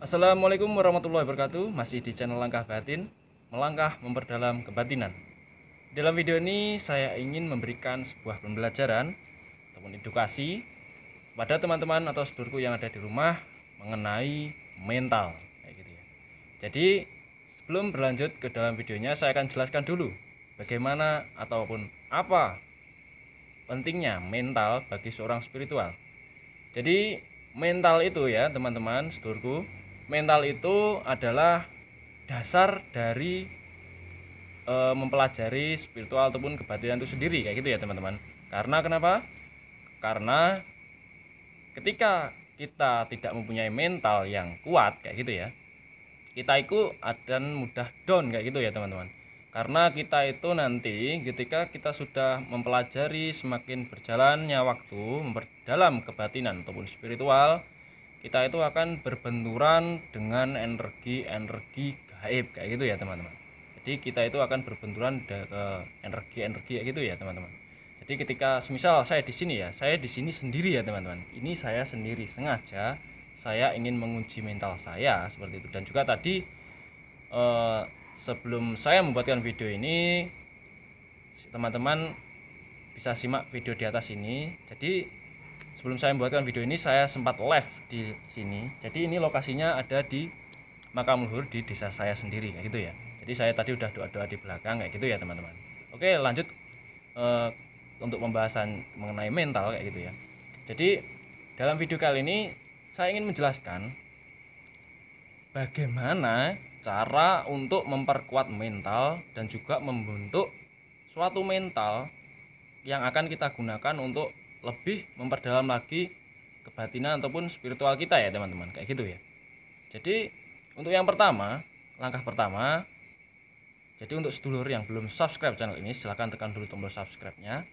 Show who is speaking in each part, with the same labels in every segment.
Speaker 1: Assalamualaikum warahmatullahi wabarakatuh. Masih di channel Langkah Batin, melangkah memperdalam kebatinan. Dalam video ini saya ingin memberikan sebuah pembelajaran ataupun edukasi kepada teman-teman atau sedulurku yang ada di rumah mengenai mental kayak gitu ya. Jadi sebelum berlanjut ke dalam videonya, saya akan jelaskan dulu bagaimana ataupun apa pentingnya mental bagi seorang spiritual. Jadi mental itu ya teman-teman sedulurku, mental itu adalah dasar dari mempelajari spiritual ataupun kebatinan itu sendiri kayak gitu ya teman-teman. Karena kenapa? Karena ketika kita tidak mempunyai mental yang kuat kayak gitu ya, kita itu akan mudah down kayak gitu ya teman-teman. Karena kita itu nanti ketika kita sudah mempelajari semakin berjalannya waktu memperdalam kebatinan ataupun spiritual, kita itu akan berbenturan dengan energi-energi gaib kayak gitu ya teman-teman. Jadi kita itu akan berbenturan ke energi-energi kayak gitu ya teman-teman. Jadi ketika semisal saya di sini ya, saya di sini sendiri ya teman-teman. Ini saya sendiri sengaja saya ingin menguji mental saya seperti itu. Dan juga tadi sebelum saya membuatkan video ini, teman-teman bisa simak video di atas ini. Jadi sebelum saya membuatkan video ini, saya sempat live di sini. Jadi ini lokasinya ada di makam luhur di desa saya sendiri kayak gitu ya. Jadi saya tadi udah doa-doa di belakang kayak gitu ya teman-teman. Oke, lanjut untuk pembahasan mengenai mental kayak gitu ya. Jadi dalam video kali ini saya ingin menjelaskan bagaimana cara untuk memperkuat mental dan juga membentuk suatu mental yang akan kita gunakan untuk lebih memperdalam lagi kebatinan ataupun spiritual kita ya teman-teman, kayak gitu ya. Jadi untuk yang pertama, langkah pertama, jadi untuk sedulur yang belum subscribe channel ini, silahkan tekan dulu tombol subscribe-nya,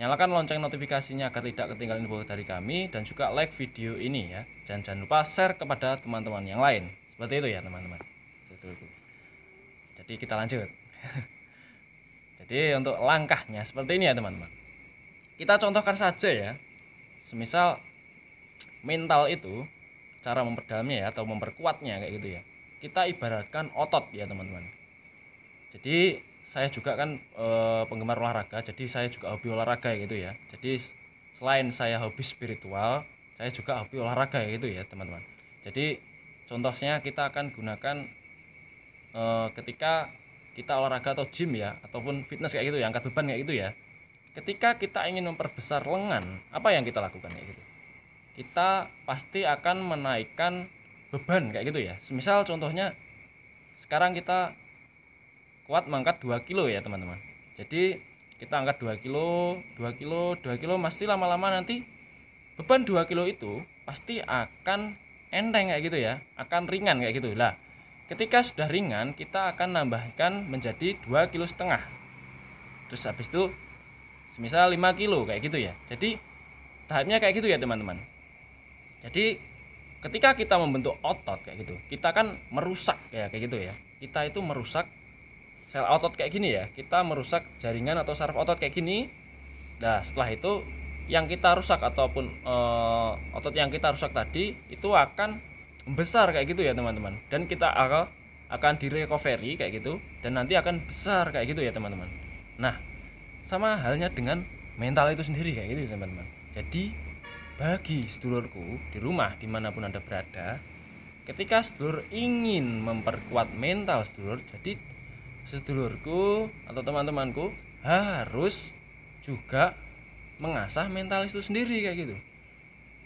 Speaker 1: nyalakan lonceng notifikasinya agar tidak ketinggalan info dari kami, dan juga like video ini ya. Dan jangan lupa share kepada teman-teman yang lain. Seperti itu ya teman-teman. Jadi kita lanjut. Jadi untuk langkahnya seperti ini ya teman-teman. Kita contohkan saja ya. Semisal mental itu cara memperdalamnya ya atau memperkuatnya kayak gitu ya. Kita ibaratkan otot ya teman-teman. Jadi saya juga kan penggemar olahraga, jadi saya juga hobi olahraga gitu ya. Jadi selain saya hobi spiritual, saya juga hobi olahraga gitu ya teman-teman. Jadi contohnya kita akan gunakan ketika kita olahraga atau gym ya, ataupun fitness kayak gitu ya, angkat beban kayak gitu ya. Ketika kita ingin memperbesar lengan, apa yang kita lakukan kayak gitu? Kita pasti akan menaikkan beban kayak gitu ya. Semisal contohnya sekarang kita kuat mengangkat 2 kilo ya teman-teman. Jadi kita angkat 2 kilo, 2 kilo, 2 kilo, pasti lama-lama nanti beban 2 kilo itu pasti akan enteng kayak gitu ya, akan ringan kayak gitu lah. Ketika sudah ringan, kita akan nambahkan menjadi 2,5 kilo. Terus habis itu semisal 5 kilo kayak gitu ya. Jadi tahapnya kayak gitu ya teman-teman. Jadi ketika kita membentuk otot kayak gitu, kita kan merusak ya kayak gitu ya. Kita itu merusak sel otot kayak gini ya. Kita merusak jaringan atau saraf otot kayak gini. Nah setelah itu yang kita rusak ataupun otot yang kita rusak tadi itu akan besar kayak gitu ya teman-teman, dan kita akan di recovery kayak gitu, dan nanti akan besar kayak gitu ya teman-teman. Nah sama halnya dengan mental itu sendiri kayak gitu ya teman-teman. Jadi bagi sedulurku di rumah dimanapun anda berada, ketika sedulur ingin memperkuat mental sedulur, jadi sedulurku atau teman-temanku harus juga mengasah mental itu sendiri kayak gitu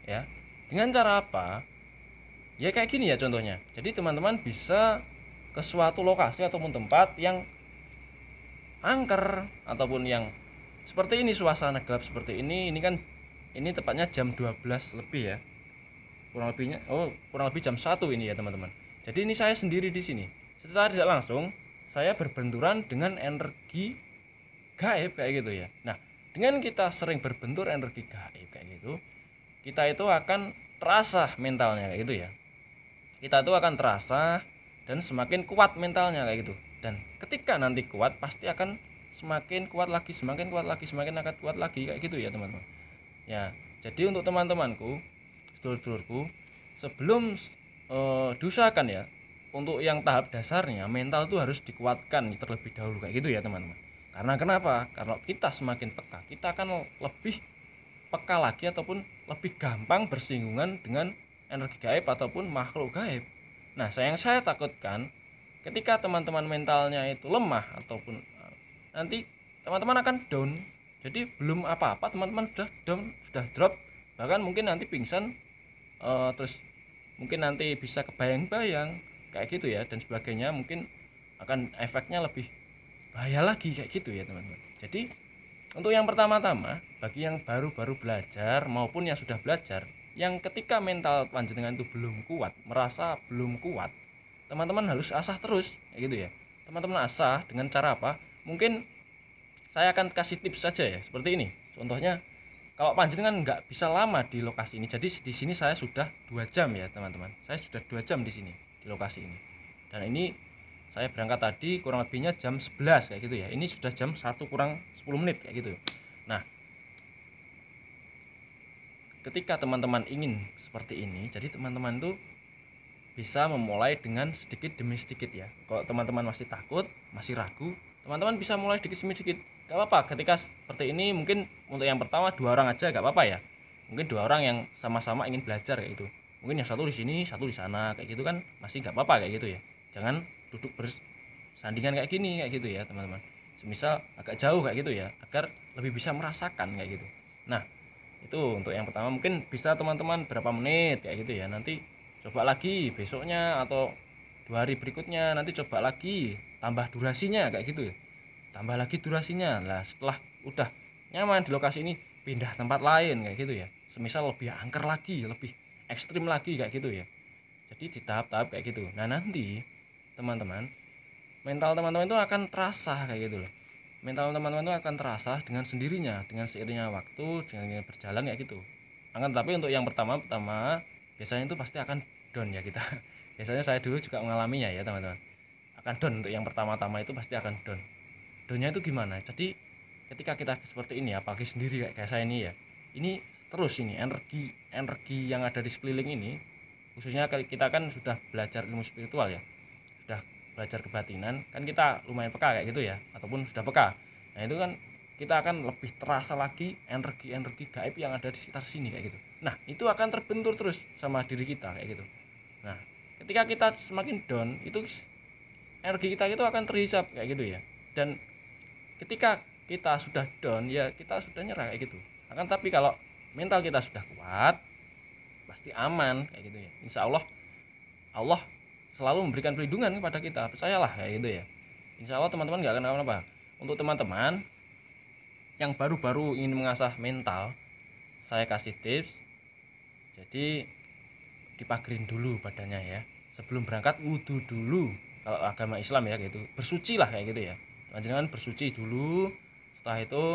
Speaker 1: ya. Dengan cara apa? Ya kayak gini ya contohnya. Jadi teman-teman bisa ke suatu lokasi ataupun tempat yang angker ataupun yang seperti ini, suasana gelap seperti ini kan ini tepatnya jam 12 lebih ya. Kurang lebih jam 1 ini ya teman-teman. Jadi ini saya sendiri di sini. Secara tidak langsung saya berbenturan dengan energi gaib kayak gitu ya. Nah, dengan kita sering berbentur energi gaib kayak gitu, kita itu akan terasa mentalnya kayak gitu ya. Kita itu akan terasa dan semakin kuat mentalnya kayak gitu. Dan ketika nanti kuat pasti akan semakin kuat lagi, semakin kuat lagi, semakin akan kuat lagi kayak gitu ya teman-teman. Ya, jadi untuk teman-temanku, sedulur-sedulurku, sebelum diusahakan ya untuk yang tahap dasarnya mental itu harus dikuatkan terlebih dahulu kayak gitu ya teman-teman. Karena kenapa? Kalau kita semakin peka, kita akan lebih peka lagi ataupun lebih gampang bersinggungan dengan energi gaib ataupun makhluk gaib. Nah, yang saya takutkan ketika teman-teman mentalnya itu lemah ataupun nanti teman-teman akan down. Jadi belum apa-apa teman-teman sudah down, sudah drop, bahkan mungkin nanti pingsan, terus mungkin nanti bisa kebayang-bayang kayak gitu ya dan sebagainya, mungkin akan efeknya lebih bahaya lagi kayak gitu ya teman-teman. Jadi untuk yang pertama-tama bagi yang baru-baru belajar maupun yang sudah belajar, yang ketika mental panjenengan itu belum kuat, merasa belum kuat, teman-teman harus asah terus kayak gitu ya. Teman-teman asah dengan cara apa? Mungkin saya akan kasih tips saja ya, seperti ini contohnya. Kalau panjenengan nggak bisa lama di lokasi ini, jadi di sini saya sudah 2 jam ya teman-teman, saya sudah 2 jam di sini di lokasi ini, dan ini saya berangkat tadi kurang lebihnya jam 11 kayak gitu ya, ini sudah jam 1 kurang 10 menit kayak gitu. Nah, ketika teman-teman ingin seperti ini, jadi teman-teman tuh bisa memulai dengan sedikit demi sedikit ya. Kalau teman-teman masih takut, masih ragu, teman-teman bisa mulai sedikit demi sedikit. Gak apa-apa ketika seperti ini, mungkin untuk yang pertama 2 orang aja gak apa-apa ya. Mungkin 2 orang yang sama-sama ingin belajar kayak gitu. Mungkin yang satu di sini, satu di sana kayak gitu kan masih gak apa-apa kayak gitu ya. Jangan duduk bersandingan kayak gini kayak gitu ya teman-teman. Semisal agak jauh kayak gitu ya, agar lebih bisa merasakan kayak gitu. Nah, itu untuk yang pertama, mungkin bisa teman-teman berapa menit kayak gitu ya. Nanti coba lagi besoknya atau 2 hari berikutnya, nanti coba lagi tambah durasinya kayak gitu ya, tambah lagi durasinya lah. Setelah udah nyaman di lokasi ini, pindah tempat lain kayak gitu ya, semisal lebih angker lagi, lebih ekstrim lagi kayak gitu ya. Jadi di tahap-tahap kayak gitu. Nah, nanti teman-teman, mental teman-teman itu akan terasa kayak gitu loh. Mental teman-teman itu akan terasa dengan sendirinya, dengan seiringnya waktu, dengan berjalan kayak gitu. Akan tapi untuk yang pertama biasanya itu pasti akan down ya kita. Biasanya saya dulu juga mengalaminya ya teman-teman. Akan down untuk yang pertama-tama itu pasti akan down. Downnya itu gimana? Jadi ketika kita seperti ini, apalagi sendiri kayak saya ini ya, ini terus ini energi yang ada di sekeliling ini, khususnya kita kan sudah belajar ilmu spiritual ya, sudah belajar kebatinan kan, kita lumayan peka kayak gitu ya, ataupun sudah peka. Nah, itu kan kita akan lebih terasa lagi energi-energi gaib yang ada di sekitar sini kayak gitu. Nah, itu akan terbentur terus sama diri kita kayak gitu. Nah, ketika kita semakin down, itu energi kita itu akan terhisap kayak gitu ya. Dan ketika kita sudah down ya, kita sudah nyerah kayak gitu. Akan tapi kalau mental kita sudah kuat, pasti aman kayak gitu ya. Insya Allah, Allah selalu memberikan perlindungan kepada kita, percayalah kayak gitu ya. Insya Allah teman-teman gak akan apa-apa. Untuk teman-teman yang baru-baru ingin mengasah mental, saya kasih tips. Jadi dipagerin dulu badannya ya, sebelum berangkat wudhu dulu kalau agama Islam ya, gitu, bersuci lah kayak gitu ya. Jangan bersuci dulu, setelah itu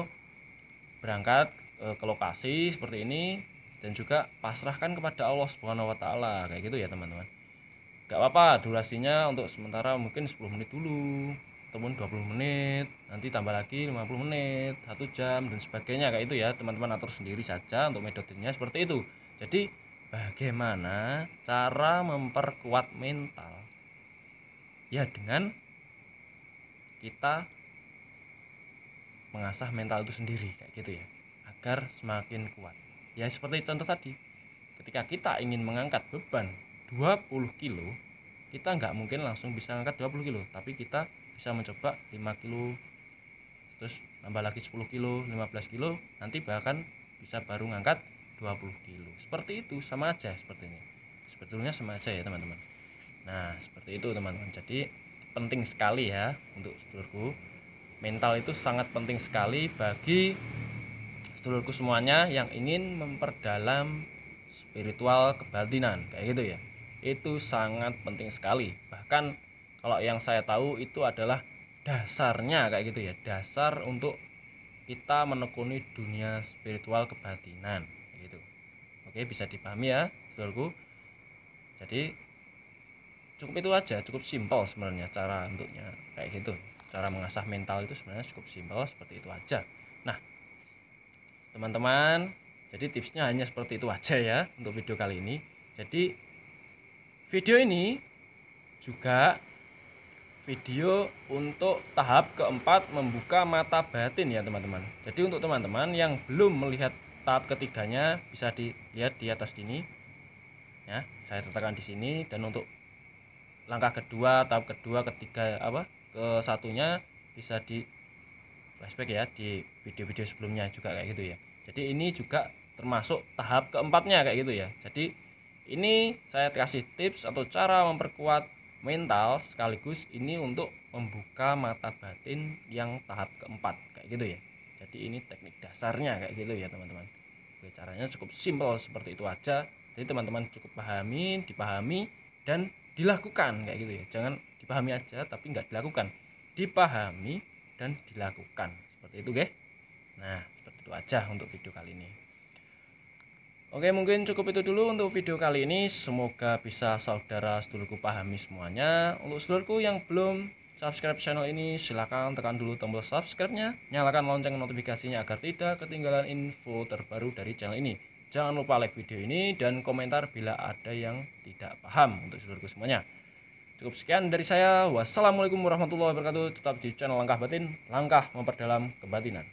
Speaker 1: berangkat ke lokasi seperti ini, dan juga pasrahkan kepada Allah Subhanahu wa taala kayak gitu ya teman-teman. Gak apa-apa durasinya untuk sementara mungkin 10 menit dulu ataupun 20 menit, nanti tambah lagi 50 menit, 1 jam dan sebagainya kayak itu ya. Teman-teman atur sendiri saja untuk metodenya seperti itu. Jadi bagaimana cara memperkuat mental? Ya dengan kita mengasah mental itu sendiri kayak gitu ya, agar semakin kuat. Ya seperti contoh tadi, ketika kita ingin mengangkat beban 20 kilo, kita nggak mungkin langsung bisa angkat 20 kilo, tapi kita bisa mencoba 5 kilo, terus tambah lagi 10 kilo, 15 kilo, nanti bahkan bisa baru ngangkat 20 kilo. Seperti itu, sama aja sepertinya. Sebetulnya sama aja ya teman-teman. Nah, seperti itu teman-teman. Jadi penting sekali ya untuk sedulurku. Mental itu sangat penting sekali bagi sedulurku semuanya yang ingin memperdalam spiritual kebatinan kayak gitu ya. Itu sangat penting sekali. Bahkan kalau yang saya tahu itu adalah dasarnya kayak gitu ya, dasar untuk kita menekuni dunia spiritual kebatinan kayak gitu. Oke, bisa dipahami ya saudaraku. Jadi cukup itu aja, cukup simpel sebenarnya cara untuknya kayak gitu. Cara mengasah mental itu sebenarnya cukup simpel, seperti itu aja. Nah teman-teman, jadi tipsnya hanya seperti itu aja ya untuk video kali ini. Jadi Video ini juga video untuk tahap keempat membuka mata batin ya teman-teman. Jadi untuk teman-teman yang belum melihat tahap ketiganya bisa dilihat di atas sini ya, saya letakkan di sini. Dan untuk langkah kedua, tahap kedua, ketiga, ke satunya bisa di flashback ya di video-video sebelumnya juga kayak gitu ya. Jadi ini juga termasuk tahap keempatnya kayak gitu ya. Jadi ini saya kasih tips atau cara memperkuat mental sekaligus ini untuk membuka mata batin yang tahap keempat kayak gitu ya. Jadi ini teknik dasarnya kayak gitu ya teman-teman. Oke, caranya cukup simpel seperti itu aja. Jadi teman-teman cukup dipahami dan dilakukan kayak gitu ya. Jangan dipahami aja tapi nggak dilakukan. Dipahami dan dilakukan seperti itu guys. Nah seperti itu aja untuk video kali ini. Oke, mungkin cukup itu dulu untuk video kali ini. Semoga bisa saudara sedulurku pahami semuanya. Untuk sedulurku yang belum subscribe channel ini, silahkan tekan dulu tombol subscribe-nya, nyalakan lonceng notifikasinya agar tidak ketinggalan info terbaru dari channel ini. Jangan lupa like video ini dan komentar bila ada yang tidak paham untuk sedulurku semuanya. Cukup sekian dari saya. Wassalamualaikum warahmatullahi wabarakatuh. Tetap di channel Langkah Batin, langkah memperdalam kebatinan.